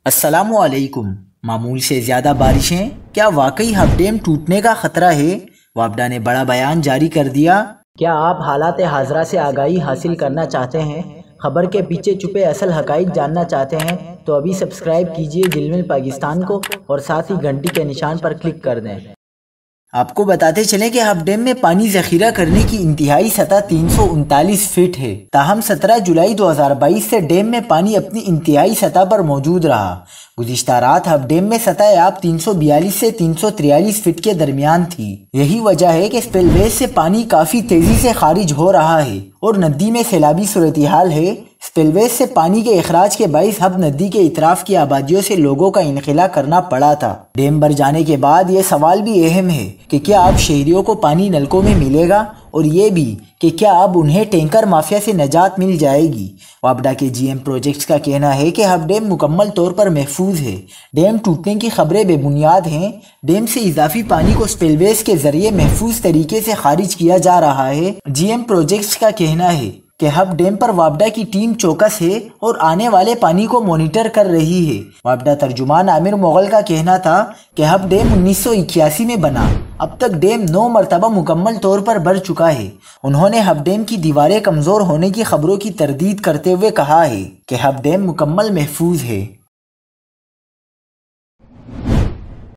السلام علیکم۔ معمول سے زیادہ بارشیں، کیا واقعی ہب ڈیم ٹوٹنے کا خطرہ ہے؟ وابڈا نے بڑا بیان جاری کر دیا۔ کیا آپ حالات حاضرہ سے آگاہی حاصل کرنا چاہتے ہیں؟ خبر کے پیچھے چھپے اصل حقائق جاننا چاہتے ہیں تو ابھی سبسکرائب کیجئے جلمل پاکستان کو اور ساتھ ہی گھنٹی کے نشان پر کلک کر دیں۔ آپ کو بتاتے چلیں کہ ہب ڈیم میں پانی ذخیرہ کرنے کی انتہائی سطح 339 فٹ ہے، تاہم 17 جولائی 2022 سے ڈیم میں پانی اپنی انتہائی سطح پر موجود رہا۔ گزشتہ رات ہب ڈیم میں سطح آب 342 سے 343 فٹ کے درمیان تھی۔ یہی وجہ ہے کہ سپل ویز سے پانی کافی تیزی سے خارج ہو رہا ہے اور ندی میں سیلابی صورتحال ہے۔ سپل ویز سے پانی کے اخراج کے باعث ہب ندی کے اطراف کی آبادیوں سے لوگوں کا انخلا کرنا پڑا تھا۔ ڈیم بھر جانے کے بعد یہ سوال بھی اہم ہے کہ کیا اب شہریوں کو پانی نلکوں میں ملے گا، اور یہ بھی کہ کیا اب انہیں ٹینکر مافیا سے نجات مل جائے گی۔ وابڈا کے جی ایم پروجیکٹس کا کہنا ہے کہ ہب ڈیم مکمل طور پر محفوظ ہے۔ ڈیم ٹوٹنے کی خبریں بے بنیاد ہیں۔ ڈیم سے اضافی پانی کو سپل ویز کے ذریعے محفوظ طریقے سے خارج کیا جا رہا ہے۔ جی ایم پروجیکٹس کا کہنا ہے کہ ہب ڈیم پر وابڈا کی ٹیم چوکس ہے اور آنے والے پانی کو مانیٹر کر رہی ہے۔ وابڈا ترجمان عامر مغل کا کہنا تھا کہ ہب ڈیم 1981 میں بنا، اب تک ڈیم 9 مرتبہ مکمل طور پر بھر چکا ہے۔ انہوں نے ہب ڈیم کی دیواریں کمزور ہونے کی خبروں کی تردید کرتے ہوئے کہا ہے کہ ہب ڈیم مکمل محفوظ ہے۔